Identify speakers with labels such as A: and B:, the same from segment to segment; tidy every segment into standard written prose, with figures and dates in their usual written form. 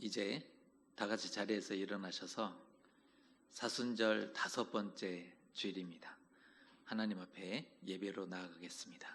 A: 이제 다 같이 자리에서 일어나셔서 사순절 5번째 주일입니다. 하나님 앞에 예배로 나아가겠습니다.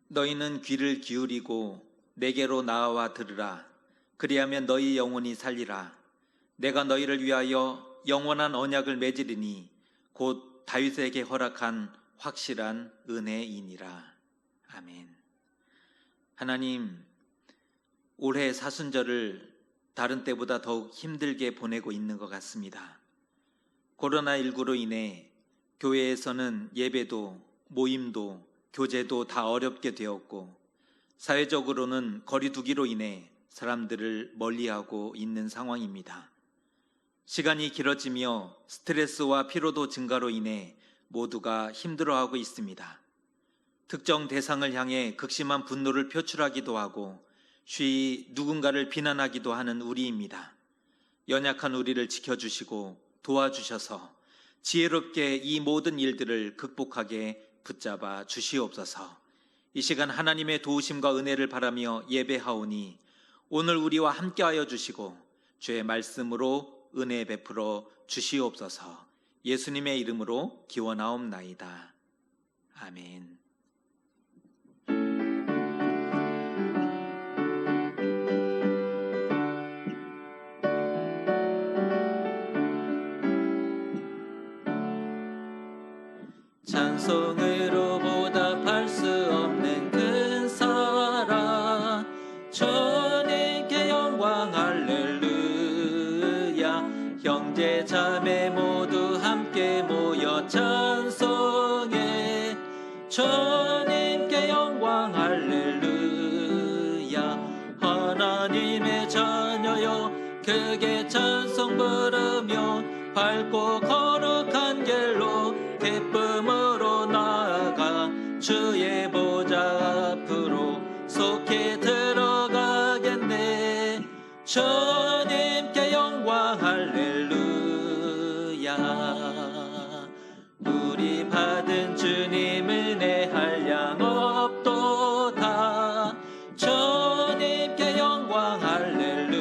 A: 너희는 귀를 기울이고 내게로 나아와 들으라. 그리하면 너희 영혼이 살리라. 내가 너희를 위하여 영원한 언약을 맺으리니 곧 다윗에게 허락한 확실한 은혜이니라. 아멘. 하나님, 올해 사순절을 다른 때보다 더욱 힘들게 보내고 있는 것 같습니다. 코로나19로 인해 교회에서는 예배도 모임도 교제도 다 어렵게 되었고, 사회적으로는 거리두기로 인해 사람들을 멀리하고 있는 상황입니다. 시간이 길어지며 스트레스와 피로도 증가로 인해 모두가 힘들어하고 있습니다. 특정 대상을 향해 극심한 분노를 표출하기도 하고 쉬이 누군가를 비난하기도 하는 우리입니다. 연약한 우리를 지켜주시고 도와주셔서 지혜롭게 이 모든 일들을 극복하게 붙잡아 주시옵소서. 이 시간 하나님의 도우심과 은혜를 바라며 예배하오니 오늘 우리와 함께하여 주시고 주의 말씀으로 은혜 베풀어 주시옵소서. 예수님의 이름으로 기원하옵나이다. 아멘. 찬송으로 보답할 수 없는 큰 사랑, 주님께 영광 할렐루야. 형제 자매 모두 함께 모여 찬송해. 주님께 영광 할렐루야. 하나님의 자녀여 크게 찬송 부르며 밝고 거룩한 길로 기쁨으로 나아가 주의 보좌 앞으로 속히 들어가겠네. 주님께 영광 할렐루야. 우리 받은 주님 은혜 한량 없도다. 주님께 영광 할렐루야.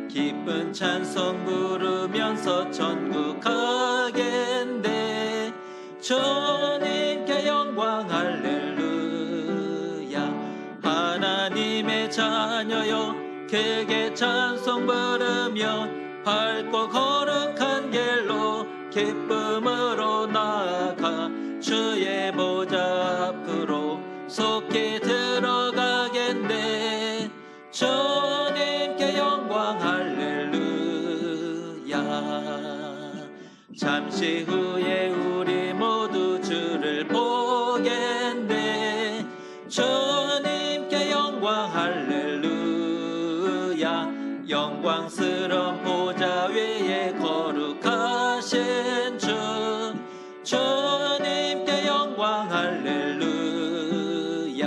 A: 기쁜 찬송 부르면서 천국 가겠네. 주님께 영광 할렐루야. 하나님의 자녀여 크게 찬송 부르며 밝고 거룩한 길로 기쁨으로 나아가 주의 보좌 앞으로 속히 들어가겠네. 주님께 영광 할렐루야. 잠시 후에 우리 모두 주를 보겠네. 주님께 영광 할렐루야. 영광스러운 보좌 위에 거룩하신 주, 주님께 영광 할렐루야.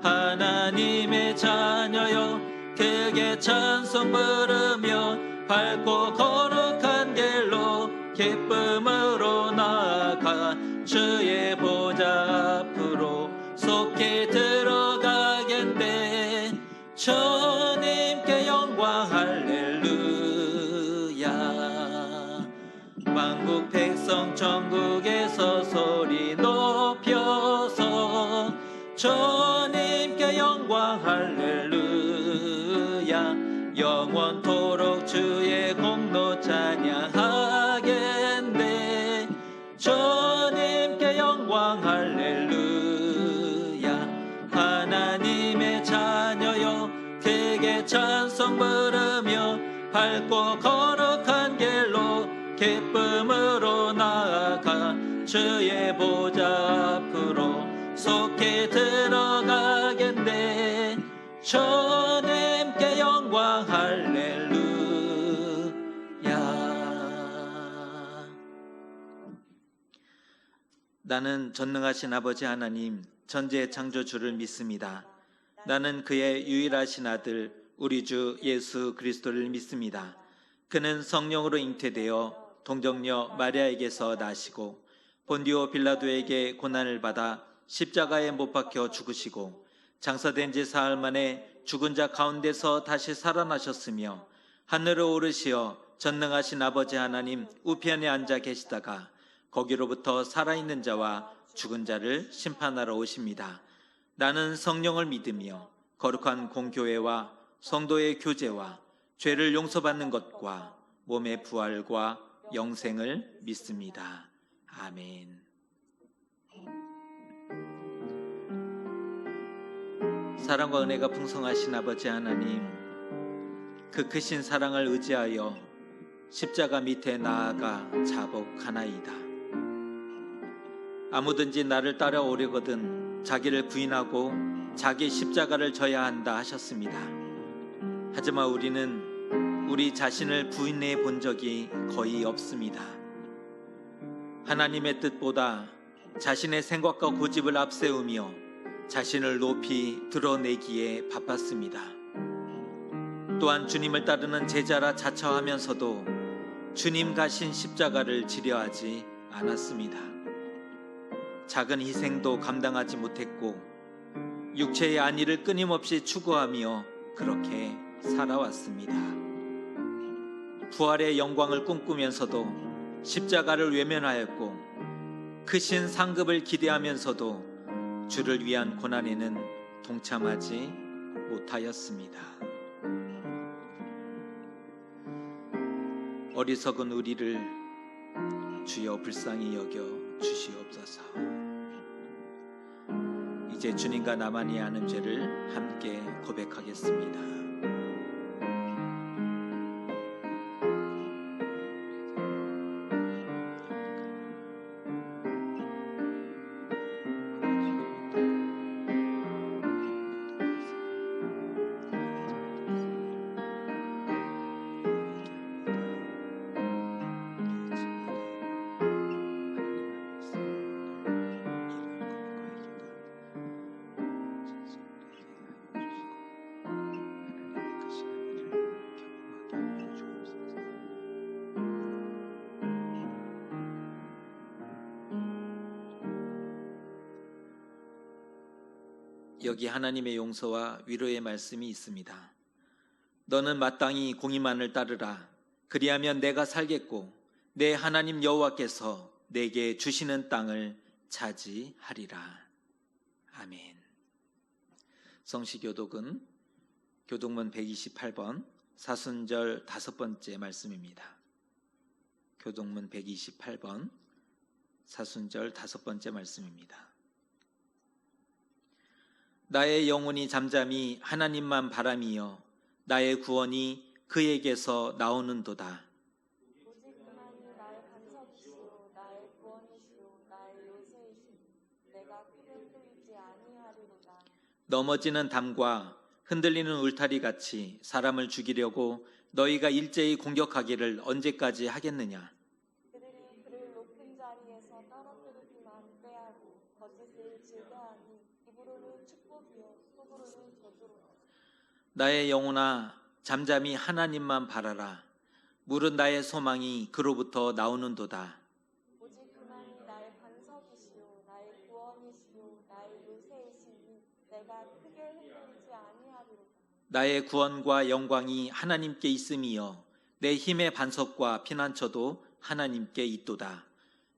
A: 하나님의 자녀여 크게 찬송 부르며 밝고 거룩한 길로 기쁨으로 나아가 주의 보좌 앞으로 속히 들어가겠네. 주님께 영광 할렐루야. 만국 백성 천국에서 소리 높여서 주님께 영광 할렐루야. 영원토록 주의 공로 찬양하겠네. 주님께 영광 할렐루야. 하나님의 자녀여 크게 찬송 부르며 밝고 거룩한 길로 기쁨으로 나아가 주의 보좌 앞으로 속히 들어가겠네. 하시는데 주님께 영광 할렐루야. 나는 전능하신 아버지 하나님 전지의 창조주를 믿습니다. 나는 그의 유일하신 아들 우리 주 예수 그리스도를 믿습니다. 그는 성령으로 잉태되어 동정녀 마리아에게서 나시고 본디오 빌라도에게 고난을 받아 십자가에 못 박혀 죽으시고 장사된 지 사흘 만에 죽은 자 가운데서 다시 살아나셨으며 하늘로 오르시어 전능하신 아버지 하나님 우편에 앉아 계시다가 거기로부터 살아있는 자와 죽은 자를 심판하러 오십니다. 나는 성령을 믿으며 거룩한 공교회와 성도의 교제와 죄를 용서받는 것과 몸의 부활과 영생을 믿습니다. 아멘. 사랑과 은혜가 풍성하신 아버지 하나님, 그 크신 사랑을 의지하여 십자가 밑에 나아가 자복하나이다. 아무든지 나를 따라오려거든 자기를 부인하고 자기 십자가를 져야 한다 하셨습니다. 하지만 우리는 우리 자신을 부인해 본 적이 거의 없습니다. 하나님의 뜻보다 자신의 생각과 고집을 앞세우며 자신을 높이 드러내기에 바빴습니다. 또한 주님을 따르는 제자라 자처하면서도 주님 가신 십자가를 지려 하지 않았습니다. 작은 희생도 감당하지 못했고 육체의 안위를 끊임없이 추구하며 그렇게 살아왔습니다. 부활의 영광을 꿈꾸면서도 십자가를 외면하였고 크신 상급을 기대하면서도 주를 위한 고난에는 동참하지 못하였습니다. 어리석은 우리를 주여 불쌍히 여겨 주시옵소서. 이제 주님과 나만이 아는 죄를 함께 고백하겠습니다. 여기 하나님의 용서와 위로의 말씀이 있습니다. 너는 마땅히 공의만을 따르라. 그리하면 내가 살겠고 내 하나님 여호와께서 내게 주시는 땅을 차지하리라. 아멘. 성시교독은 교독문 128번 사순절 5번째 말씀입니다. 교독문 128번 사순절 5번째 말씀입니다. 나의 영혼이 잠잠히 하나님만 바라미어 나의 구원이 그에게서 나오는도다.
B: 오직 그만이 나의 반석이시오 나의 구원이시오 나의 요새이시오 내가 크게 흔들리지 아니하리로다.
A: 넘어지는 담과 흔들리는 울타리 같이 사람을 죽이려고 너희가 일제히 공격하기를 언제까지 하겠느냐?
B: 그들이 그를 높은 자리에서 떨어뜨리기만 꾀하고 거짓을 즐겨하니 입으로는 축복이요 속으로는 저주로다.
A: 나의 영혼아 잠잠히 하나님만 바라라. 물은 나의 소망이 그로부터 나오는도다.
B: 오직 그만이 나의 반석이시오 나의 구원이시오 나의 요새이시니 내가 크게 흔들리지 아니하리로다.
A: 나의 구원과 영광이 하나님께 있음이여 내 힘의 반석과 피난처도 하나님께 있도다.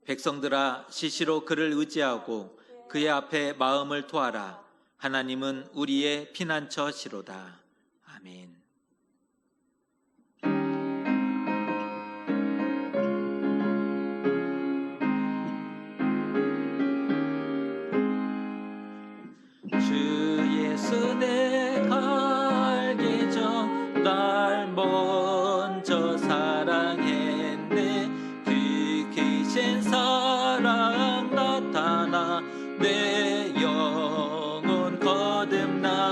A: 백성들아 시시로 그를 의지하고 그의 앞에 마음을 토하라. 하나님은 우리의 피난처시로다. 아멘. 주 예수 내가 알기 전 날 먼저 사랑했네. 그 크신 사랑 나타나 내 영혼 거듭나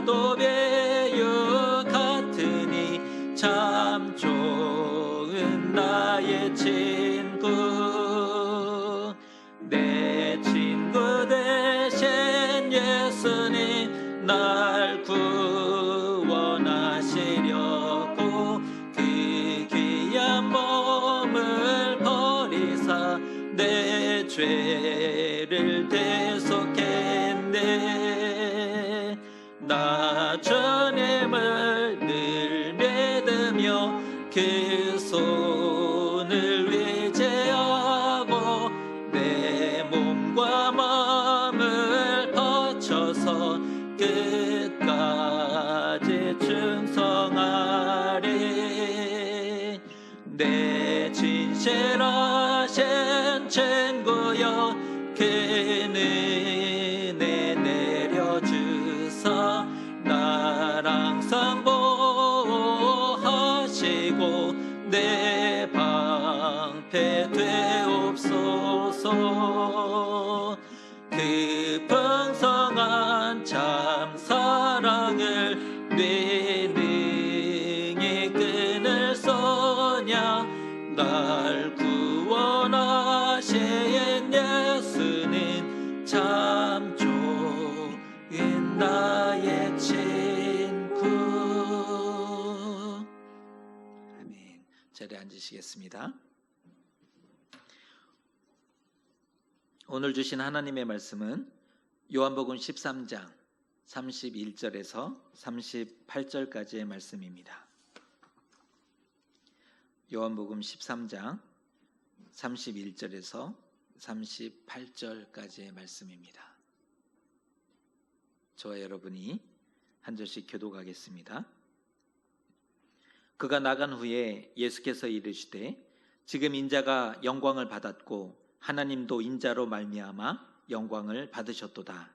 A: 포도배유 같으니 참 좋은 나의 친구. 내 친구 되신 예수님 날 구원하시려고 그 귀한 몸을 버리사 내 죄를 대속했네. 나 주님을 늘 믿으며 그 손을 의지하고 내 몸과 마음을 바쳐서 끝까지 충성하리. 내 진실하신 친구여 그 은혜 내려주사 날 항상 보호하시고 내 방패 되옵소서. 그 풍성한 참 사랑을 네 능히 끊을 소냐. 날 구원하신 예수는 참 좋은 나의 친구. 아멘. 자리에 앉으시겠습니다. 오늘 주신 하나님의 말씀은 요한복음 13장 31절에서 38절까지의 말씀입니다. 요한복음 13장 31절에서 38절까지의 말씀입니다. 저와 여러분이 한 절씩 교독하겠습니다. 그가 나간 후에 예수께서 이르시되 지금 인자가 영광을 받았고 하나님도 인자로 말미암아 영광을 받으셨도다.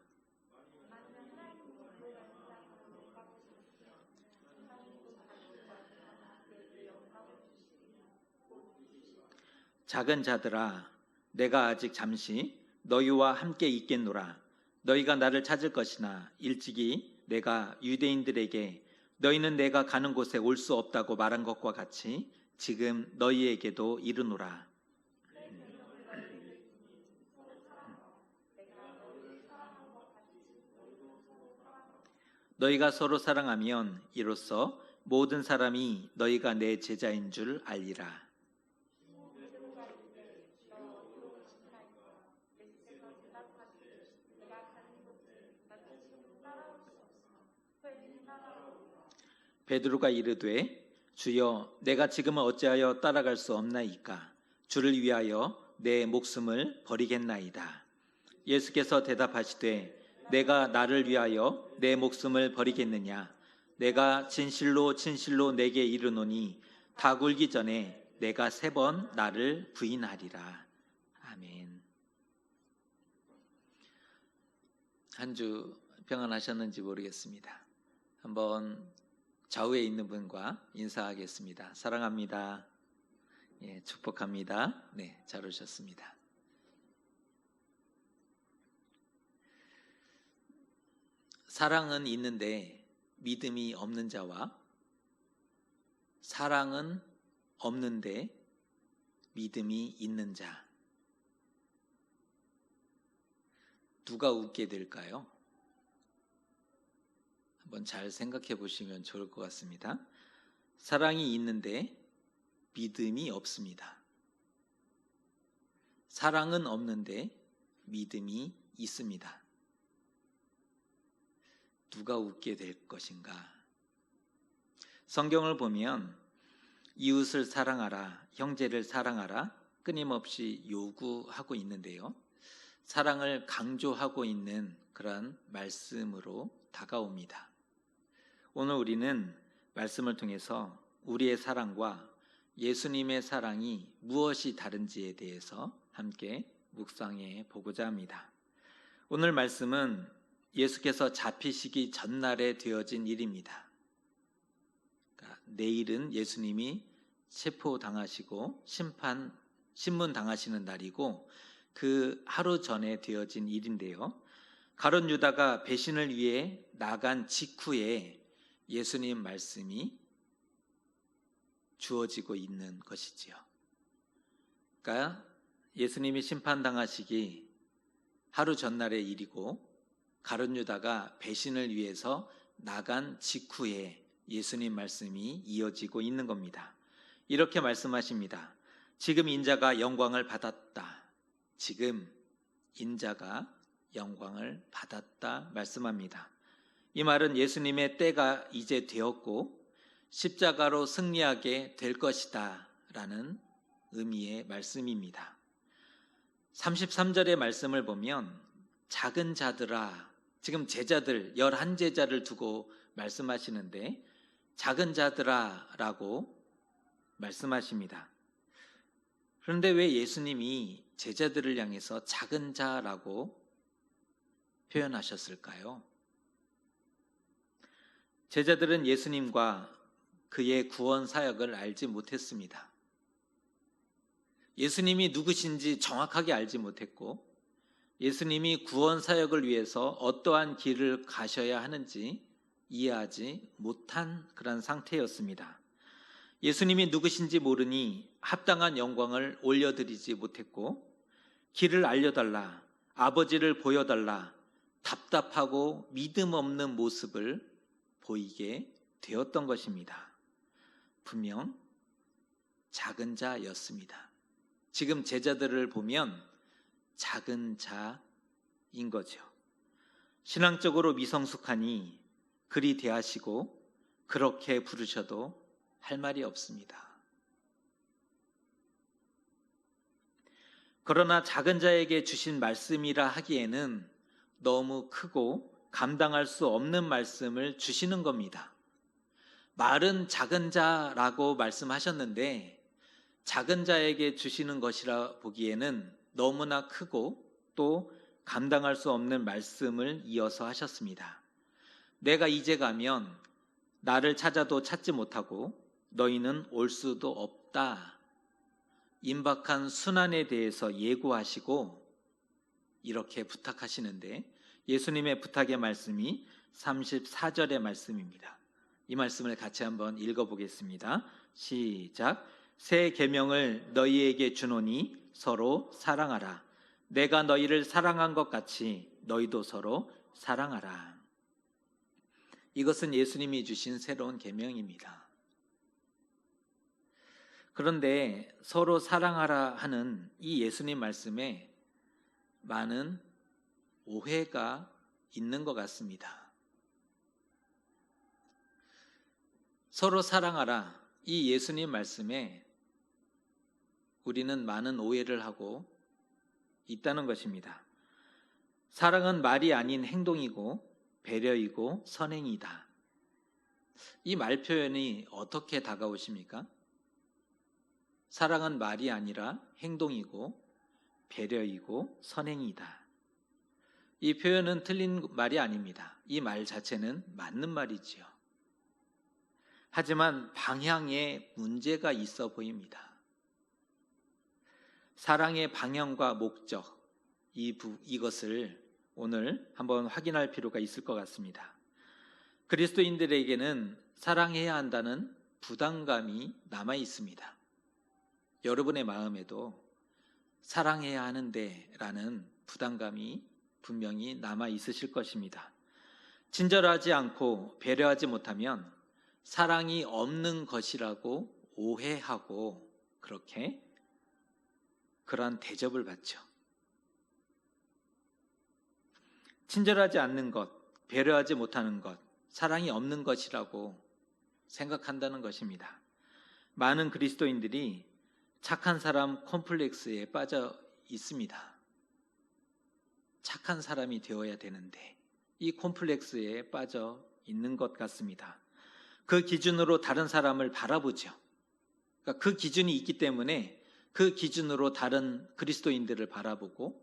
A: 작은 자들아, 내가 아직 잠시 너희와 함께 있겠노라. 너희가 나를 찾을 것이나 일찍이 내가 유대인들에게 너희는 내가 가는 곳에 올 수 없다고 말한 것과 같이 지금 너희에게도 이르노라. 너희가 서로 사랑하면 이로써 모든 사람이 너희가 내 제자인 줄 알리라. 베드로가 이르되 주여 내가 지금은 어찌하여 따라갈 수 없나이까. 주를 위하여 내 목숨을 버리겠나이다. 예수께서 대답하시되 내가 나를 위하여 내 목숨을 버리겠느냐. 내가 진실로 진실로 내게 이르노니 다 굴기 전에 내가 3번 나를 부인하리라. 아멘. 한 주 평안하셨는지 모르겠습니다. 한번 좌우에 있는 분과 인사하겠습니다. 사랑합니다. 예, 축복합니다. 네, 잘 오셨습니다. 사랑은 있는데 믿음이 없는 자와 사랑은 없는데 믿음이 있는 자, 누가 웃게 될까요? 한번 잘 생각해 보시면 좋을 것 같습니다. 사랑이 있는데 믿음이 없습니다. 사랑은 없는데 믿음이 있습니다. 누가 웃게 될 것인가? 성경을 보면 이웃을 사랑하라, 형제를 사랑하라 끊임없이 요구하고 있는데요. 사랑을 강조하고 있는 그런 말씀으로 다가옵니다. 오늘 우리는 말씀을 통해서 우리의 사랑과 예수님의 사랑이 무엇이 다른지에 대해서 함께 묵상해 보고자 합니다. 오늘 말씀은 예수께서 잡히시기 전날에 되어진 일입니다. 그러니까 내일은 예수님이 체포당하시고 신문당하시는 날이고 그 하루 전에 되어진 일인데요. 가룟 유다가 배신을 위해 나간 직후에 예수님 말씀이 주어지고 있는 것이지요. 그러니까 예수님이 심판당하시기 하루 전날의 일이고 가룟 유다가 배신을 위해서 나간 직후에 예수님 말씀이 이어지고 있는 겁니다. 이렇게 말씀하십니다. 지금 인자가 영광을 받았다. 지금 인자가 영광을 받았다 말씀합니다. 이 말은 예수님의 때가 이제 되었고 십자가로 승리하게 될 것이다 라는 의미의 말씀입니다. 33절의 말씀을 보면 작은 자들아, 지금 제자들 11제자를 두고 말씀하시는데 작은 자들아 라고 말씀하십니다. 그런데 왜 예수님이 제자들을 향해서 작은 자라고 표현하셨을까요? 제자들은 예수님과 그의 구원 사역을 알지 못했습니다. 예수님이 누구신지 정확하게 알지 못했고 예수님이 구원 사역을 위해서 어떠한 길을 가셔야 하는지 이해하지 못한 그런 상태였습니다. 예수님이 누구신지 모르니 합당한 영광을 올려드리지 못했고 길을 알려달라, 아버지를 보여달라, 답답하고 믿음 없는 모습을 보이게 되었던 것입니다. 분명 작은 자였습니다. 지금 제자들을 보면 작은 자인 거죠. 신앙적으로 미성숙하니 그리 대하시고 그렇게 부르셔도 할 말이 없습니다. 그러나 작은 자에게 주신 말씀이라 하기에는 너무 크고 감당할 수 없는 말씀을 주시는 겁니다. 말은 작은 자라고 말씀하셨는데 작은 자에게 주시는 것이라 보기에는 너무나 크고 또 감당할 수 없는 말씀을 이어서 하셨습니다. 내가 이제 가면 나를 찾아도 찾지 못하고 너희는 올 수도 없다. 임박한 순환에 대해서 예고하시고 이렇게 부탁하시는데 예수님의 부탁의 말씀이 34절의 말씀입니다. 이 말씀을 같이 한번 읽어보겠습니다. 시작. 새 계명을 너희에게 주노니 서로 사랑하라. 내가 너희를 사랑한 것 같이 너희도 서로 사랑하라. 이것은 예수님이 주신 새로운 계명입니다. 그런데 서로 사랑하라 하는 이 예수님 말씀에 많은 오해가 있는 것 같습니다. 서로 사랑하라 이 예수님 말씀에 우리는 많은 오해를 하고 있다는 것입니다. 사랑은 말이 아닌 행동이고 배려이고 선행이다. 이 말 표현이 어떻게 다가오십니까? 사랑은 말이 아니라 행동이고 배려이고 선행이다. 이 표현은 틀린 말이 아닙니다. 이 말 자체는 맞는 말이지요. 하지만 방향에 문제가 있어 보입니다. 사랑의 방향과 목적, 이것을 오늘 한번 확인할 필요가 있을 것 같습니다. 그리스도인들에게는 사랑해야 한다는 부담감이 남아 있습니다. 여러분의 마음에도 사랑해야 하는데 라는 부담감이 분명히 남아 있으실 것입니다. 친절하지 않고 배려하지 못하면 사랑이 없는 것이라고 오해하고 그렇게 그러한 대접을 받죠. 친절하지 않는 것, 배려하지 못하는 것, 사랑이 없는 것이라고 생각한다는 것입니다. 많은 그리스도인들이 착한 사람 콤플렉스에 빠져 있습니다. 착한 사람이 되어야 되는데 이 콤플렉스에 빠져 있는 것 같습니다. 그 기준으로 다른 사람을 바라보죠. 그러니까 그 기준이 있기 때문에 그 기준으로 다른 그리스도인들을 바라보고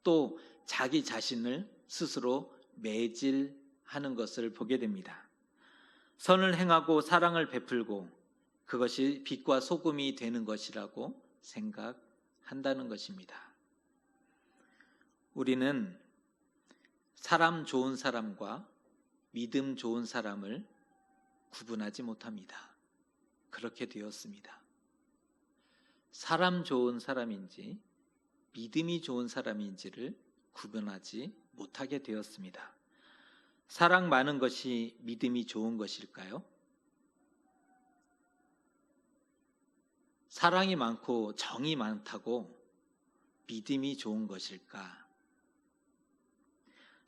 A: 또 자기 자신을 스스로 매질하는 것을 보게 됩니다. 선을 행하고 사랑을 베풀고 그것이 빛과 소금이 되는 것이라고 생각한다는 것입니다. 우리는 사람 좋은 사람과 믿음 좋은 사람을 구분하지 못합니다. 그렇게 되었습니다. 사람 좋은 사람인지 믿음이 좋은 사람인지를 구분하지 못하게 되었습니다. 사랑 많은 것이 믿음이 좋은 것일까요? 사랑이 많고 정이 많다고 믿음이 좋은 것일까?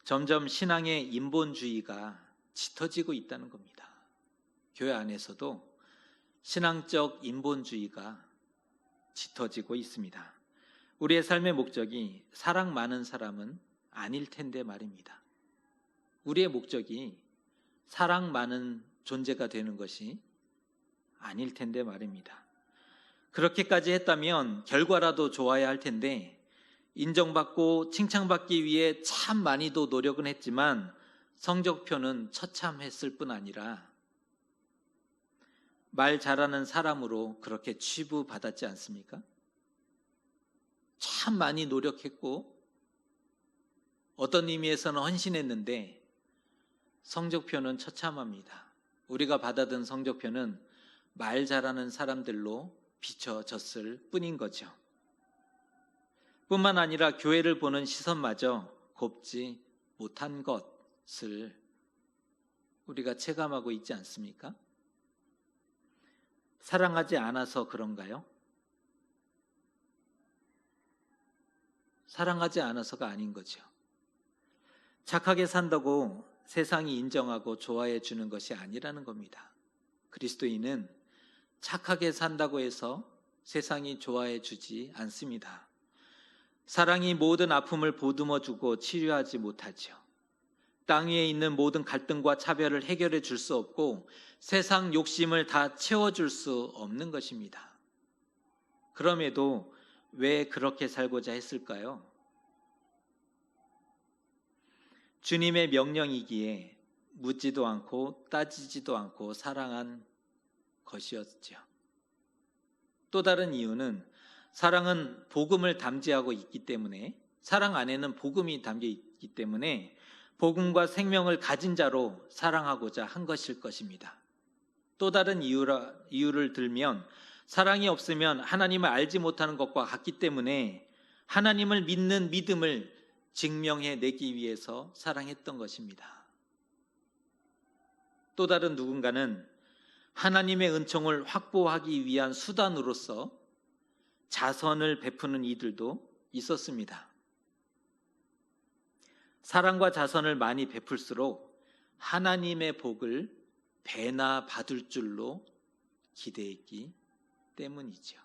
A: 점점 신앙의 인본주의가 짙어지고 있다는 겁니다. 교회 안에서도 신앙적 인본주의가 짙어지고 있습니다. 우리의 삶의 목적이 사랑 많은 사람은 아닐 텐데 말입니다. 우리의 목적이 사랑 많은 존재가 되는 것이 아닐 텐데 말입니다. 그렇게까지 했다면 결과라도 좋아야 할 텐데 인정받고 칭찬받기 위해 참 많이도 노력은 했지만 성적표는 처참했을 뿐 아니라 말 잘하는 사람으로 그렇게 취급받았지 않습니까? 참 많이 노력했고 어떤 의미에서는 헌신했는데 성적표는 처참합니다. 우리가 받아든 성적표는 말 잘하는 사람들로 비춰졌을 뿐인 거죠. 뿐만 아니라 교회를 보는 시선마저 곱지 못한 것을 우리가 체감하고 있지 않습니까? 사랑하지 않아서 그런가요? 사랑하지 않아서가 아닌 거죠. 착하게 산다고 세상이 인정하고 좋아해 주는 것이 아니라는 겁니다. 그리스도인은 착하게 산다고 해서 세상이 좋아해 주지 않습니다. 사랑이 모든 아픔을 보듬어 주고 치료하지 못하죠. 땅 위에 있는 모든 갈등과 차별을 해결해 줄 수 없고 세상 욕심을 다 채워줄 수 없는 것입니다. 그럼에도 왜 그렇게 살고자 했을까요? 주님의 명령이기에 묻지도 않고 따지지도 않고 사랑한 것이었죠. 또 다른 이유는 사랑은 복음을 담지하고 있기 때문에, 사랑 안에는 복음이 담겨 있기 때문에 복음과 생명을 가진 자로 사랑하고자 한 것일 것입니다. 또 다른 이유를 들면 사랑이 없으면 하나님을 알지 못하는 것과 같기 때문에 하나님을 믿는 믿음을 증명해 내기 위해서 사랑했던 것입니다. 또 다른 누군가는 하나님의 은총을 확보하기 위한 수단으로서 자선을 베푸는 이들도 있었습니다. 사랑과 자선을 많이 베풀수록 하나님의 복을 배나 받을 줄로 기대했기 때문이죠.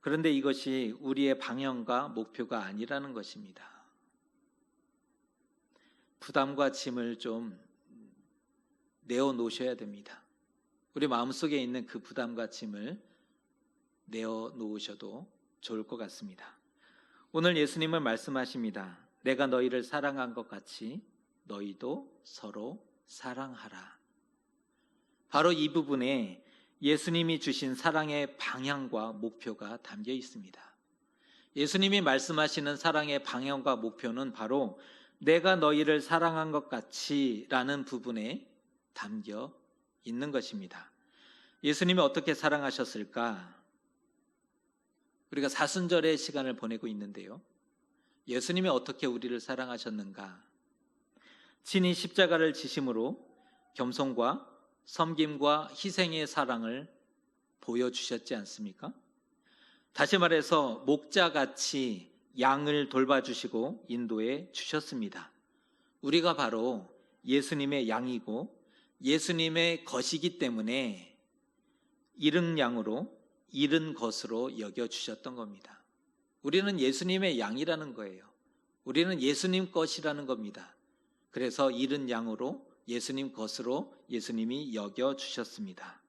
A: 그런데 이것이 우리의 방향과 목표가 아니라는 것입니다. 부담과 짐을 좀 내어놓으셔야 됩니다. 우리 마음속에 있는 그 부담과 짐을 내어놓으셔도 좋을 것 같습니다. 오늘 예수님은 말씀하십니다. 내가 너희를 사랑한 것 같이 너희도 서로 사랑하라. 바로 이 부분에 예수님이 주신 사랑의 방향과 목표가 담겨 있습니다. 예수님이 말씀하시는 사랑의 방향과 목표는 바로 내가 너희를 사랑한 것 같이 라는 부분에 담겨 있는 것입니다. 예수님이 어떻게 사랑하셨을까? 우리가 사순절의 시간을 보내고 있는데요. 예수님이 어떻게 우리를 사랑하셨는가? 친히 십자가를 지심으로 겸손과 섬김과 희생의 사랑을 보여주셨지 않습니까? 다시 말해서 목자같이 양을 돌봐주시고 인도해 주셨습니다. 우리가 바로 예수님의 양이고 예수님의 것이기 때문에 잃은 양으로 잃은 것으로 여겨주셨던 겁니다. 우리는 예수님의 양이라는 거예요. 우리는 예수님 것이라는 겁니다. 그래서 잃은 양으로 예수님 것으로 예수님이 여겨주셨습니다.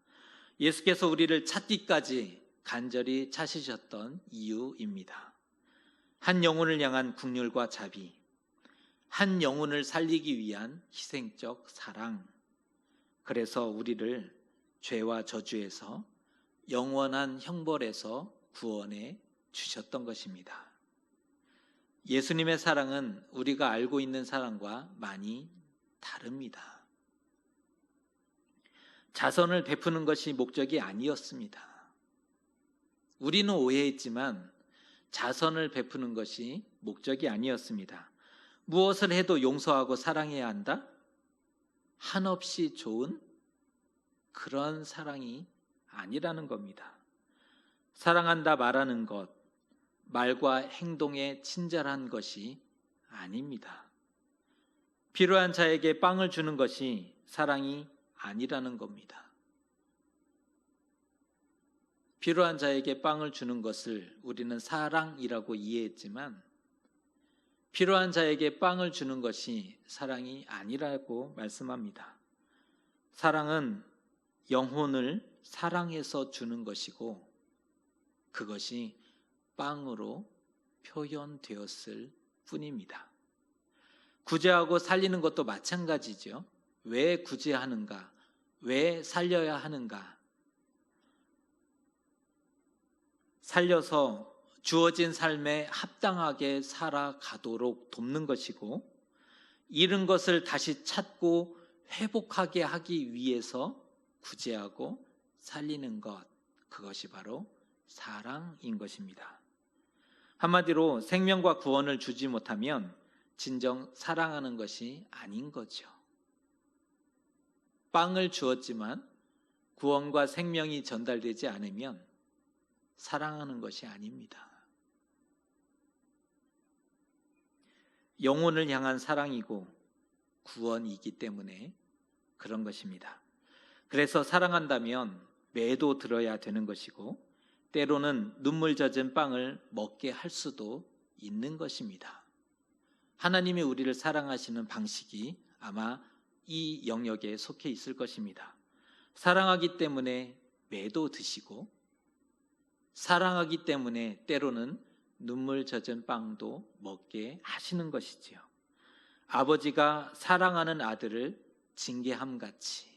A: 예수께서 우리를 찾기까지 간절히 찾으셨던 이유입니다. 한 영혼을 향한 긍휼과 자비, 한 영혼을 살리기 위한 희생적 사랑, 그래서 우리를 죄와 저주에서 영원한 형벌에서 구원해 주셨던 것입니다. 예수님의 사랑은 우리가 알고 있는 사랑과 많이 다릅니다. 자선을 베푸는 것이 목적이 아니었습니다. 우리는 오해했지만 자선을 베푸는 것이 목적이 아니었습니다. 무엇을 해도 용서하고 사랑해야 한다? 한없이 좋은 그런 사랑이 아니라는 겁니다. 사랑한다 말하는 것, 말과 행동에 친절한 것이 아닙니다. 필요한 자에게 빵을 주는 것이 사랑이 아니라는 겁니다. 필요한 자에게 빵을 주는 것을 우리는 사랑이라고 이해했지만 필요한 자에게 빵을 주는 것이 사랑이 아니라고 말씀합니다. 사랑은 영혼을 사랑해서 주는 것이고 그것이 빵으로 표현되었을 뿐입니다. 구제하고 살리는 것도 마찬가지죠. 왜 구제하는가? 왜 살려야 하는가? 살려서 주어진 삶에 합당하게 살아가도록 돕는 것이고 잃은 것을 다시 찾고 회복하게 하기 위해서 구제하고 살리는 것, 그것이 바로 사랑인 것입니다. 한마디로 생명과 구원을 주지 못하면 진정 사랑하는 것이 아닌 거죠. 빵을 주었지만 구원과 생명이 전달되지 않으면 사랑하는 것이 아닙니다. 영혼을 향한 사랑이고 구원이기 때문에 그런 것입니다. 그래서 사랑한다면 매도 들어야 되는 것이고 때로는 눈물 젖은 빵을 먹게 할 수도 있는 것입니다. 하나님이 우리를 사랑하시는 방식이 아마 이 영역에 속해 있을 것입니다. 사랑하기 때문에 매도 드시고 사랑하기 때문에 때로는 눈물 젖은 빵도 먹게 하시는 것이지요. 아버지가 사랑하는 아들을 징계함같이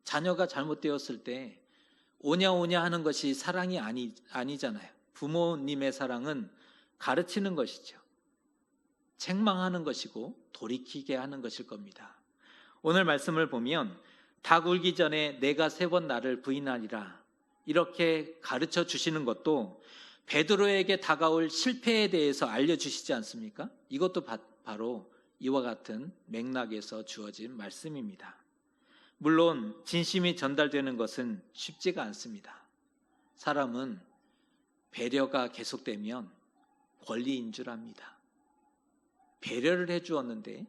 A: 자녀가 잘못되었을 때 오냐오냐 하는 것이 사랑이 아니잖아요. 부모님의 사랑은 가르치는 것이죠. 책망하는 것이고 돌이키게 하는 것일 겁니다. 오늘 말씀을 보면 닭 울기 전에 내가 3번 나를 부인하리라 이렇게 가르쳐 주시는 것도 베드로에게 다가올 실패에 대해서 알려주시지 않습니까? 이것도 바로 이와 같은 맥락에서 주어진 말씀입니다. 물론 진심이 전달되는 것은 쉽지가 않습니다. 사람은 배려가 계속되면 권리인 줄 압니다. 배려를 해주었는데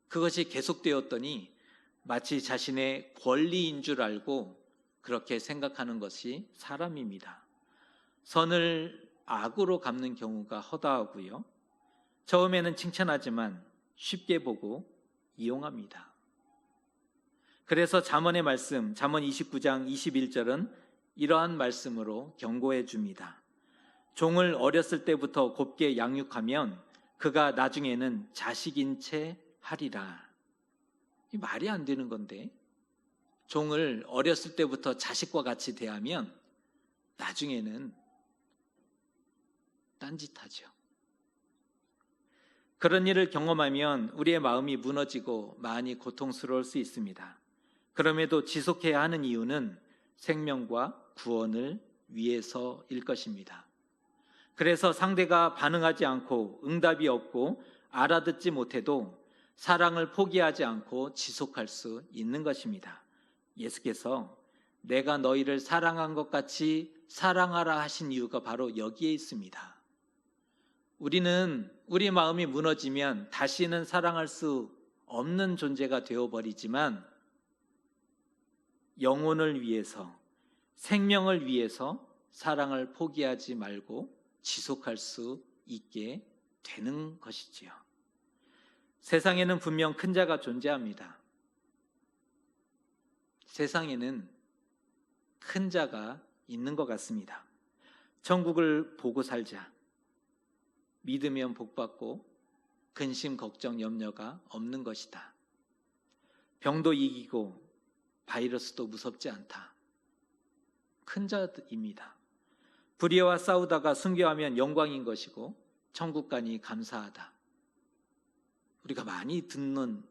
A: 그것이 계속되었더니 마치 자신의 권리인 줄 알고 그렇게 생각하는 것이 사람입니다. 선을 악으로 갚는 경우가 허다하고요. 처음에는 칭찬하지만 쉽게 보고 이용합니다. 그래서 잠언의 말씀, 잠언 29장 21절은 이러한 말씀으로 경고해 줍니다. 종을 어렸을 때부터 곱게 양육하면 그가 나중에는 자식인 채 하리라. 이 말이 안 되는 건데 종을 어렸을 때부터 자식과 같이 대하면 나중에는 딴짓하죠. 그런 일을 경험하면 우리의 마음이 무너지고 많이 고통스러울 수 있습니다. 그럼에도 지속해야 하는 이유는 생명과 구원을 위해서일 것입니다. 그래서 상대가 반응하지 않고 응답이 없고 알아듣지 못해도 사랑을 포기하지 않고 지속할 수 있는 것입니다. 예수께서 내가 너희를 사랑한 것 같이 사랑하라 하신 이유가 바로 여기에 있습니다. 우리는 우리 마음이 무너지면 다시는 사랑할 수 없는 존재가 되어버리지만 영혼을 위해서, 생명을 위해서 사랑을 포기하지 말고 지속할 수 있게 되는 것이지요. 세상에는 분명 큰 자가 존재합니다. 세상에는 큰 자가 있는 것 같습니다. 천국을 보고 살자. 믿으면 복받고 근심, 걱정, 염려가 없는 것이다. 병도 이기고 바이러스도 무섭지 않다. 큰 자입니다. 불의와 싸우다가 순교하면 영광인 것이고 천국 가니 감사하다. 우리가 많이 듣는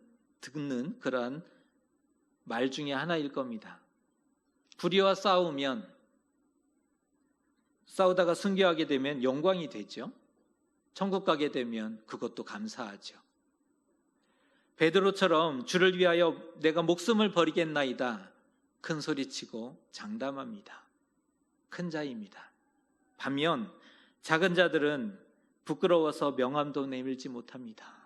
A: 그러한 말 중에 하나일 겁니다. 불의와 싸우다가 순교하게 되면 영광이 되죠. 천국 가게 되면 그것도 감사하죠. 베드로처럼 주를 위하여 내가 목숨을 버리겠나이다. 큰 소리치고 장담합니다. 큰 자입니다. 반면 작은 자들은 부끄러워서 명함도 내밀지 못합니다.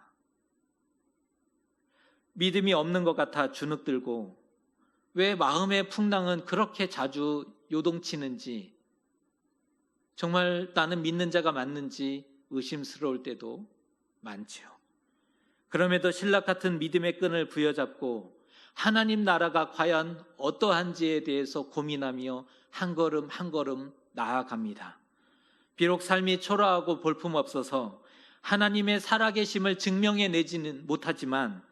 A: 믿음이 없는 것 같아 주눅들고 왜 마음의 풍랑은 그렇게 자주 요동치는지, 정말 나는 믿는 자가 맞는지 의심스러울 때도 많죠. 그럼에도 신락 같은 믿음의 끈을 부여잡고 하나님 나라가 과연 어떠한지에 대해서 고민하며 한 걸음 한 걸음 나아갑니다. 비록 삶이 초라하고 볼품없어서 하나님의 살아계심을 증명해내지는 못하지만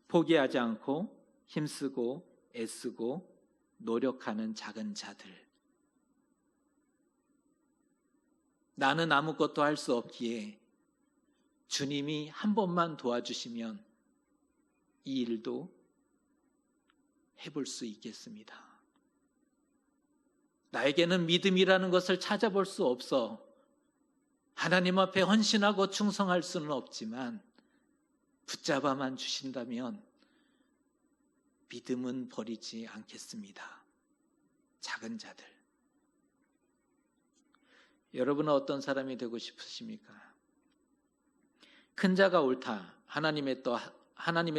A: 포기하지 않고 힘쓰고 애쓰고 노력하는 작은 자들. 나는 아무것도 할 수 없기에 주님이 한 번만 도와주시면 이 일도 해볼 수 있겠습니다. 나에게는 믿음이라는 것을 찾아볼 수 없어 하나님 앞에 헌신하고 충성할 수는 없지만 붙잡아만 주신다면 믿음은 버리지 않겠습니다. 작은 자들. 여러분은 어떤 사람이 되고 싶으십니까? 큰 자가 옳다. 하나님의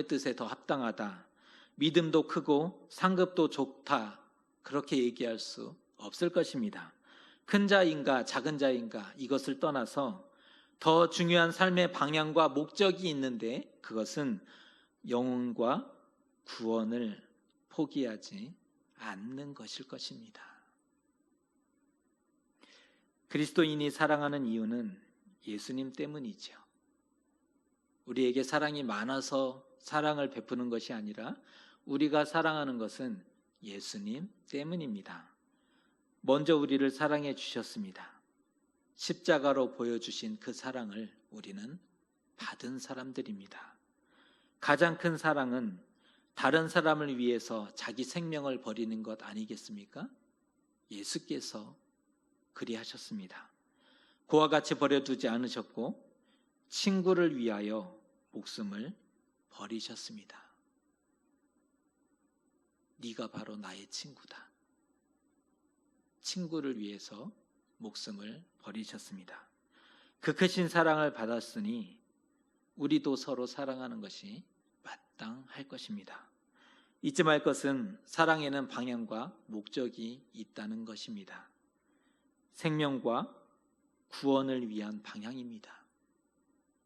A: 뜻에 더 합당하다. 믿음도 크고 상급도 좋다. 그렇게 얘기할 수 없을 것입니다. 큰 자인가 작은 자인가 이것을 떠나서 더 중요한 삶의 방향과 목적이 있는데 그것은 영혼과 구원을 포기하지 않는 것일 것입니다. 그리스도인이 사랑하는 이유는 예수님 때문이죠. 우리에게 사랑이 많아서 사랑을 베푸는 것이 아니라 우리가 사랑하는 것은 예수님 때문입니다. 먼저 우리를 사랑해 주셨습니다. 십자가로 보여주신 그 사랑을 우리는 받은 사람들입니다. 가장 큰 사랑은 다른 사람을 위해서 자기 생명을 버리는 것 아니겠습니까? 예수께서 그리하셨습니다. 그와 같이 버려두지 않으셨고 친구를 위하여 목숨을 버리셨습니다. 네가 바로 나의 친구다. 친구를 위해서 목숨을 버리셨습니다. 그 크신 사랑을 받았으니 우리도 서로 사랑하는 것이 마땅할 것입니다. 잊지 말 것은 사랑에는 방향과 목적이 있다는 것입니다. 생명과 구원을 위한 방향입니다.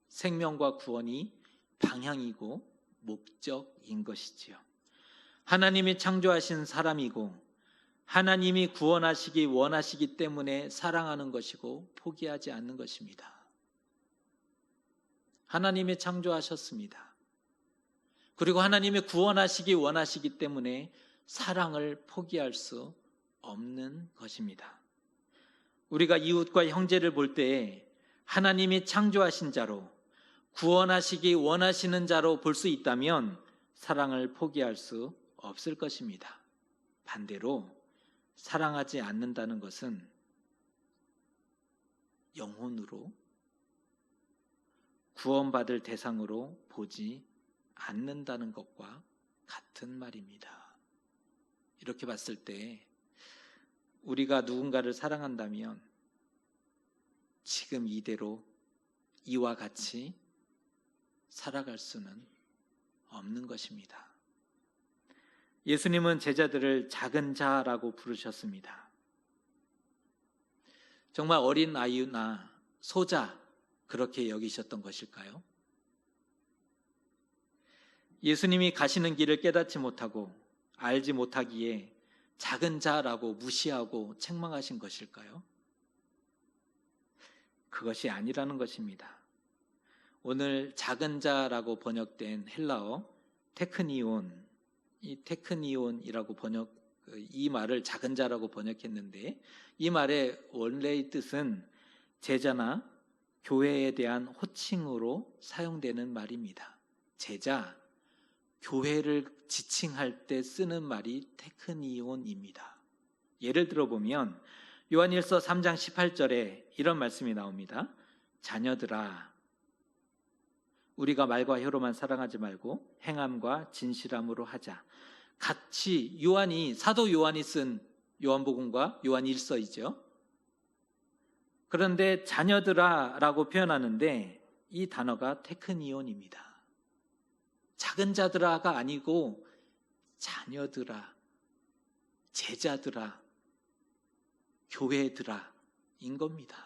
A: 생명과 구원이 방향이고 목적인 것이지요. 하나님이 창조하신 사람이고 하나님이 구원하시기 원하시기 때문에 사랑하는 것이고 포기하지 않는 것입니다. 하나님이 창조하셨습니다. 그리고 하나님이 구원하시기 원하시기 때문에 사랑을 포기할 수 없는 것입니다. 우리가 이웃과 형제를 볼 때에 하나님이 창조하신 자로 구원하시기 원하시는 자로 볼 수 있다면 사랑을 포기할 수 없을 것입니다. 반대로 사랑하지 않는다는 것은 영혼으로 구원받을 대상으로 보지 않는다는 것과 같은 말입니다. 이렇게 봤을 때 우리가 누군가를 사랑한다면 지금 이대로 이와 같이 살아갈 수는 없는 것입니다. 예수님은 제자들을 작은 자라고 부르셨습니다. 정말 어린 아이나 소자 그렇게 여기셨던 것일까요? 예수님이 가시는 길을 깨닫지 못하고 알지 못하기에 작은 자라고 무시하고 책망하신 것일까요? 그것이 아니라는 것입니다. 오늘 작은 자라고 번역된 헬라어 테크니온, 이 테크니온이라고 이 말을 작은 자라고 번역했는데 이 말의 원래의 뜻은 제자나 교회에 대한 호칭으로 사용되는 말입니다. 제자, 교회를 지칭할 때 쓰는 말이 테크니온입니다. 예를 들어보면 요한일서 3장 18절에 이런 말씀이 나옵니다. 자녀들아, 우리가 말과 혀로만 사랑하지 말고 행함과 진실함으로 하자. 같이 사도 요한이 쓴 요한복음과 요한일서이죠. 그런데 자녀들아 라고 표현하는데 이 단어가 테크니온입니다. 작은 자들아가 아니고 자녀들아, 제자들아, 교회들아 인 겁니다.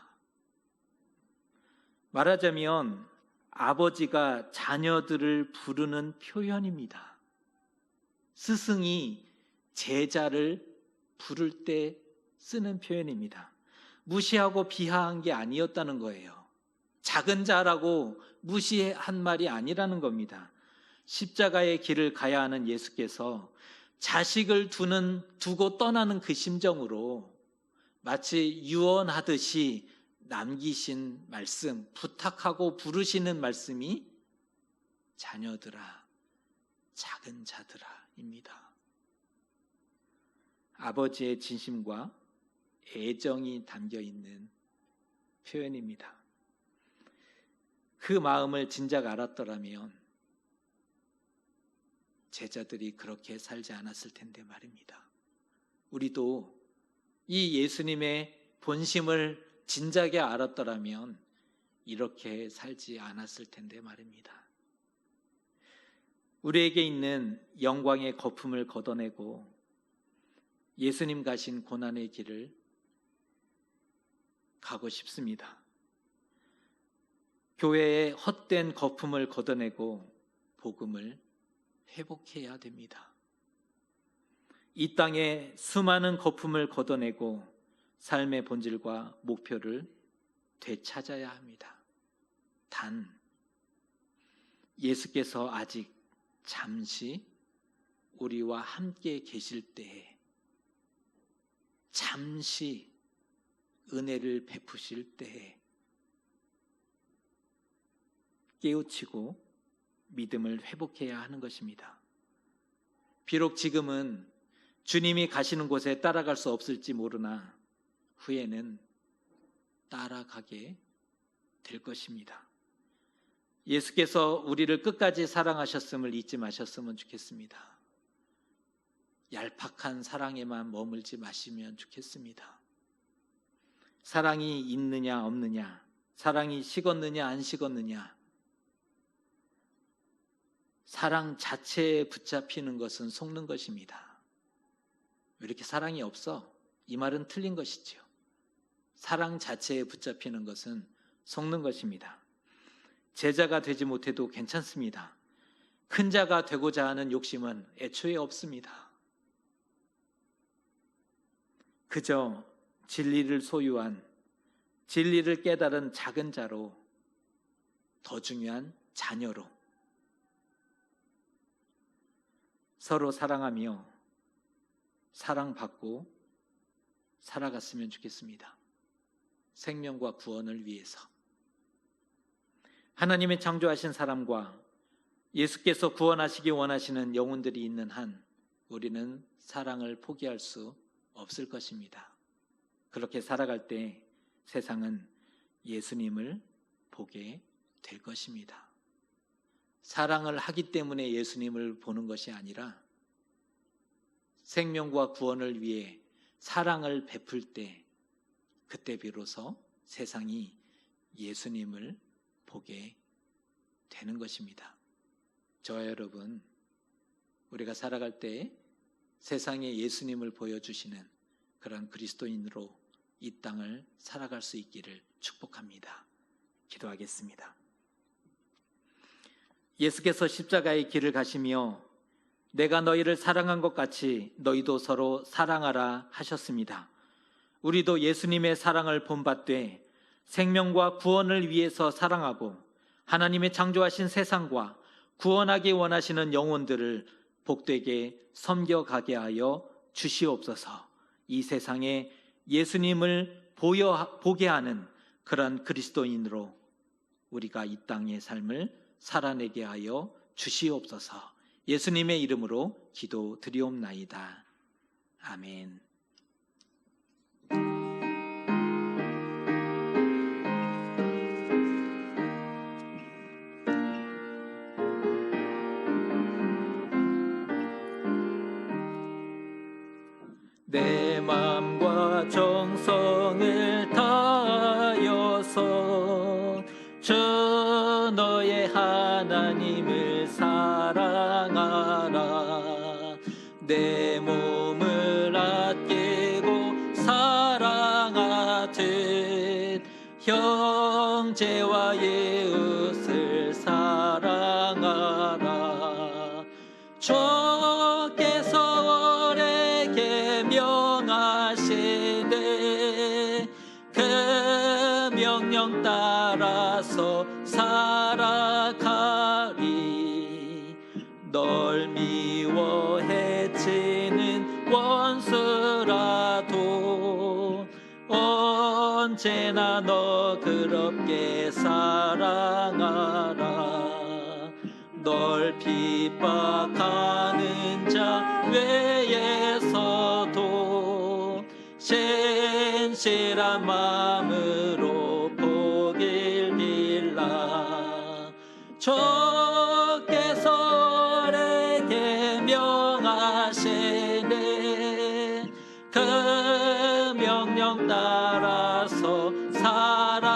A: 말하자면 아버지가 자녀들을 부르는 표현입니다. 스승이 제자를 부를 때 쓰는 표현입니다. 무시하고 비하한 게 아니었다는 거예요. 작은 자라고 무시한 말이 아니라는 겁니다. 십자가의 길을 가야 하는 예수께서 자식을 두고 떠나는 그 심정으로 마치 유언하듯이 남기신 말씀, 부탁하고 부르시는 말씀이 자녀들아, 작은 자들아입니다. 아버지의 진심과 애정이 담겨 있는 표현입니다. 그 마음을 진작 알았더라면 제자들이 그렇게 살지 않았을 텐데 말입니다. 우리도 이 예수님의 본심을 진작에 알았더라면 이렇게 살지 않았을 텐데 말입니다. 우리에게 있는 영광의 거품을 걷어내고 예수님 가신 고난의 길을 가고 싶습니다. 교회의 헛된 거품을 걷어내고 복음을 회복해야 됩니다. 이 땅에 수많은 거품을 걷어내고 삶의 본질과 목표를 되찾아야 합니다. 단 예수께서 아직 잠시 우리와 함께 계실 때에 잠시 은혜를 베푸실 때에 깨우치고 믿음을 회복해야 하는 것입니다. 비록 지금은 주님이 가시는 곳에 따라갈 수 없을지 모르나 후에는 따라가게 될 것입니다. 예수께서 우리를 끝까지 사랑하셨음을 잊지 마셨으면 좋겠습니다. 얄팍한 사랑에만 머물지 마시면 좋겠습니다. 사랑이 있느냐 없느냐, 사랑이 식었느냐 안 식었느냐, 사랑 자체에 붙잡히는 것은 속는 것입니다. 왜 이렇게 사랑이 없어? 이 말은 틀린 것이지요. 사랑 자체에 붙잡히는 것은 속는 것입니다. 제자가 되지 못해도 괜찮습니다. 큰 자가 되고자 하는 욕심은 애초에 없습니다. 그저 진리를 소유한, 진리를 깨달은 작은 자로, 더 중요한 자녀로 서로 사랑하며 사랑받고 살아갔으면 좋겠습니다. 생명과 구원을 위해서. 하나님의 창조하신 사람과 예수께서 구원하시기 원하시는 영혼들이 있는 한 우리는 사랑을 포기할 수 없을 것입니다. 그렇게 살아갈 때 세상은 예수님을 보게 될 것입니다. 사랑을 하기 때문에 예수님을 보는 것이 아니라 생명과 구원을 위해 사랑을 베풀 때, 그때 비로소 세상이 예수님을 보게 되는 것입니다. 저와 여러분, 우리가 살아갈 때 세상에 예수님을 보여주시는 그런 그리스도인으로 이 땅을 살아갈 수 있기를 축복합니다. 기도하겠습니다. 예수께서 십자가의 길을 가시며 내가 너희를 사랑한 것 같이 너희도 서로 사랑하라 하셨습니다. 우리도 예수님의 사랑을 본받되 생명과 구원을 위해서 사랑하고 하나님의 창조하신 세상과 구원하기 원하시는 영혼들을 복되게 섬겨가게 하여 주시옵소서. 이 세상에 예수님을 보게 하는 그런 그리스도인으로 우리가 이 땅의 삶을 살아내게 하여 주시옵소서. 예수님의 이름으로 기도드리옵나이다. 아멘. 내 마음과 정성을 다하여서 주 너의 하나님을 사랑하라. 내 몸을 아끼고 사랑하듯 형제와 이웃을 사랑하라. 주께서 우리에게 명하시되 그 명령 따라서 살아가리. 널 미워 해치는 원수라도 언제나 너 그렇게 사랑하라. 널 핍박하는 자 외에서도 신실한 마음으로 복을 빌라. 주께서 우리에게 명하시네 그 명령 따라서 살아가리.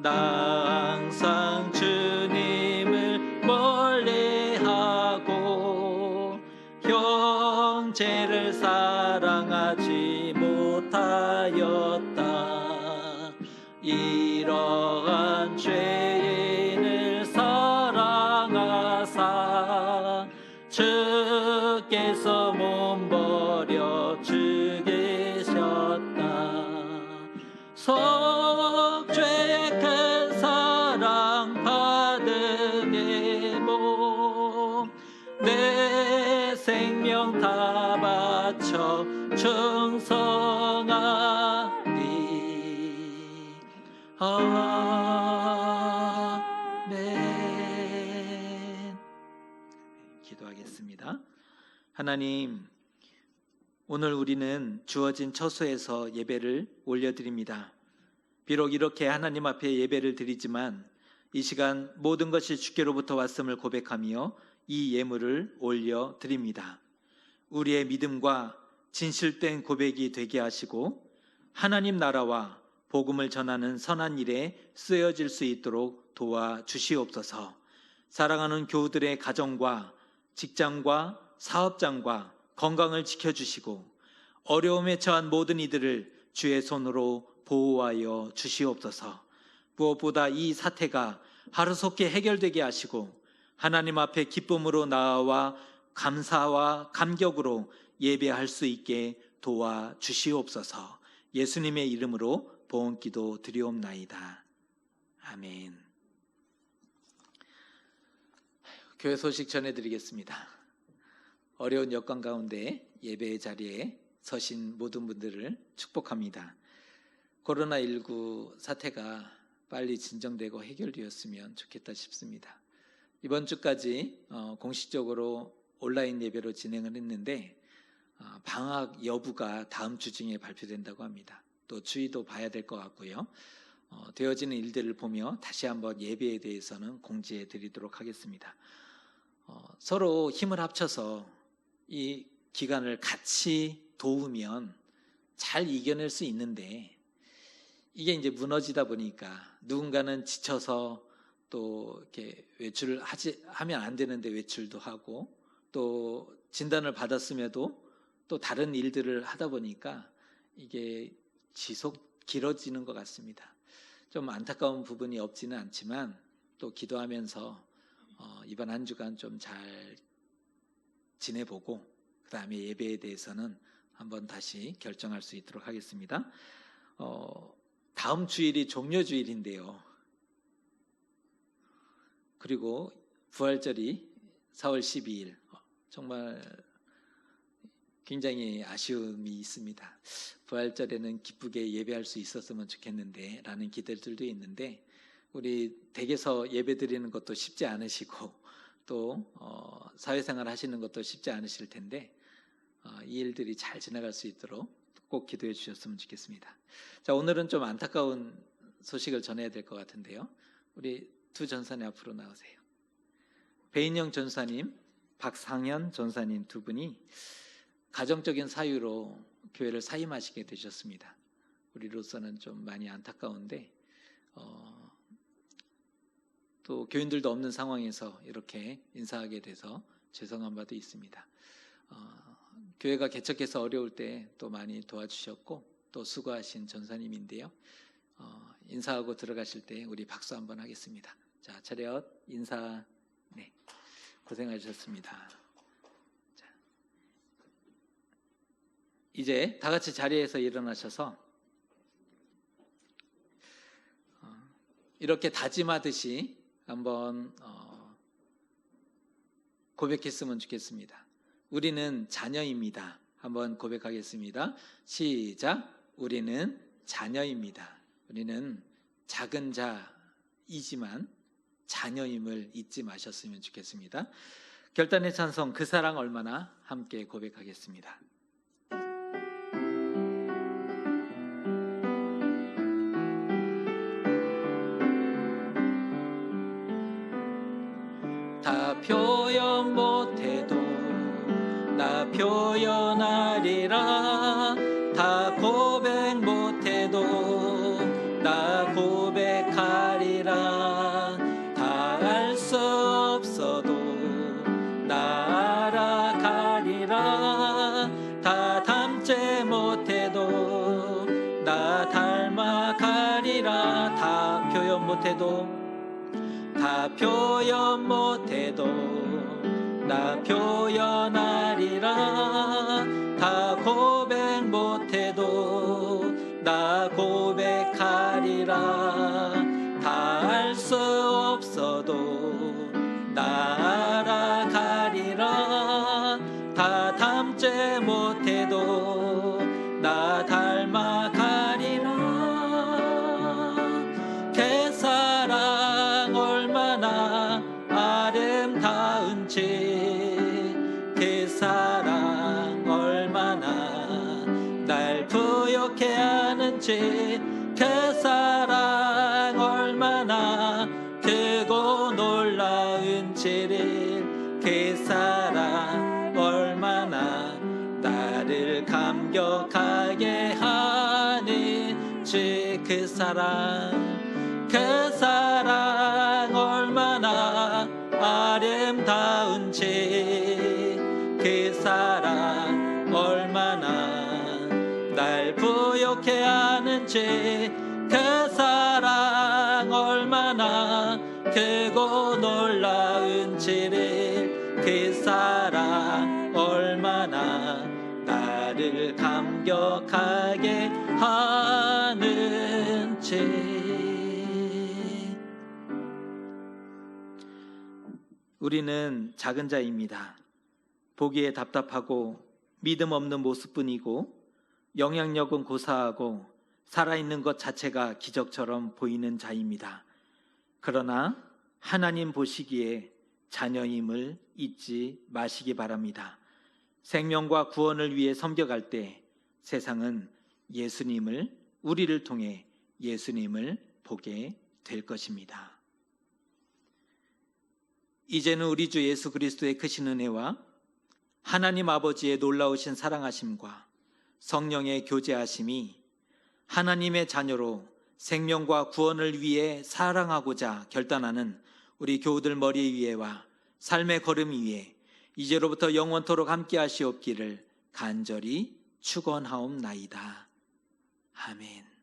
A: 나 항상 주님을 멀리하고 형제를 사랑하지 못하였다. 이러한 죄인을 사랑하사 주께서 몸버려 죽이셨다. 속죄의 큰 사랑 받으니 몸 내 생명 다 바쳐 충성하리. 아멘. 기도하겠습니다. 하나님, 오늘 우리는 주어진 처소에서 예배를 올려드립니다. 비록 이렇게 하나님 앞에 예배를 드리지만 이 시간 모든 것이 주께로부터 왔음을 고백하며 이 예물을 올려드립니다. 우리의 믿음과 진실된 고백이 되게 하시고 하나님 나라와 복음을 전하는 선한 일에 쓰여질 수 있도록 도와주시옵소서. 사랑하는 교우들의 가정과 직장과 사업장과 건강을 지켜주시고 어려움에 처한 모든 이들을 주의 손으로 보호하여 주시옵소서. 무엇보다 이 사태가 하루속히 해결되게 하시고 하나님 앞에 기쁨으로 나아와 감사와 감격으로 예배할 수 있게 도와주시옵소서. 예수님의 이름으로 보온기도 드리옵나이다. 아멘. 교회 소식 전해드리겠습니다. 어려운 여건 가운데 예배의 자리에 서신 모든 분들을 축복합니다. 코로나19 사태가 빨리 진정되고 해결되었으면 좋겠다 싶습니다. 이번 주까지 공식적으로 온라인 예배로 진행을 했는데 방학 여부가 다음 주 중에 발표된다고 합니다. 또 추이도 봐야 될 것 같고요. 되어지는 일들을 보며 다시 한번 예배에 대해서는 공지해 드리도록 하겠습니다. 서로 힘을 합쳐서 이 기간을 같이 도우면 잘 이겨낼 수 있는데 이게 이제 무너지다 보니까 누군가는 지쳐서 또 이렇게 외출을 하면 안 되는데 외출도 하고 또 진단을 받았음에도 또 다른 일들을 하다 보니까 이게 길어지는 것 같습니다. 좀 안타까운 부분이 없지는 않지만 또 기도하면서 이번 한 주간 좀 잘 지내보고 그 다음에 예배에 대해서는 한번 다시 결정할 수 있도록 하겠습니다. 다음 주일이 종료주일인데요. 그리고 부활절이 4월 12일 정말 굉장히 아쉬움이 있습니다. 부활절에는 기쁘게 예배할 수 있었으면 좋겠는데 라는 기대들도 있는데, 우리 댁에서 예배 드리는 것도 쉽지 않으시고 또 사회생활 하시는 것도 쉽지 않으실 텐데 이 일들이 잘 지나갈 수 있도록 꼭 기도해 주셨으면 좋겠습니다. 자, 오늘은 좀 안타까운 소식을 전해야 될 것 같은데요. 우리 두 전사님 앞으로 나오세요. 배인영 전사님, 박상현 전사님 두 분이 가정적인 사유로 교회를 사임하시게 되셨습니다. 우리로서는 좀 많이 안타까운데 또 교인들도 없는 상황에서 이렇게 인사하게 돼서 죄송한 바도 있습니다. 교회가 개척해서 어려울 때 또 많이 도와주셨고 또 수고하신 전사님인데요. 인사하고 들어가실 때 우리 박수 한번 하겠습니다. 자, 차렷 인사. 네, 고생하셨습니다. 자, 이제 다 같이 자리에서 일어나셔서 이렇게 다짐하듯이 한번 고백했으면 좋겠습니다. 우리는 자녀입니다. 한번 고백하겠습니다. 시작. 우리는 자녀입니다. 우리는 작은 자이지만 자녀임을 잊지 마셨으면 좋겠습니다. 결단의 찬송 그 사랑 얼마나 함께 고백하겠습니다. 다 표현 못해도 나 표현하리라. 다 고백 못해도 나 고백하리라. 다 알 수 없어도 나 알아가리라. 다 닮지 못해도 나 닮아가리라. 다 표현 못해도 다 표현 못해도 나 표현하리라. 다 고백 못해도 나 고백하리라. 다 알 수 없어도 나 알아가리라. 다 닮지 못해도 나 닮아가리라. 그 사랑 얼마나 아름다운지, 그 사랑 얼마나 날 부욕해 하는지, 그 사랑 얼마나 크고 놀라운지를, 그 사랑 얼마나 나를 감격하게 하는지, 그 사랑 얼마나 아름다운지, 그 사랑 얼마나 날 부욕해 하는지, 그 사랑 얼마나 크고 놀라운지를, 그 사랑 얼마나 나를 감격하게 하는지. 우리는 작은 자입니다. 보기에 답답하고 믿음 없는 모습뿐이고 영향력은 고사하고 살아있는 것 자체가 기적처럼 보이는 자입니다. 그러나 하나님 보시기에 자녀임을 잊지 마시기 바랍니다. 생명과 구원을 위해 섬겨갈 때 세상은 예수님을, 우리를 통해 예수님을 보게 될 것입니다. 이제는 우리 주 예수 그리스도의 크신 은혜와 하나님 아버지의 놀라우신 사랑하심과 성령의 교제하심이 하나님의 자녀로 생명과 구원을 위해 사랑하고자 결단하는 우리 교우들 머리 위에와 삶의 걸음 위에 이제로부터 영원토록 함께 하시옵기를 간절히 축원하옵나이다. 아멘.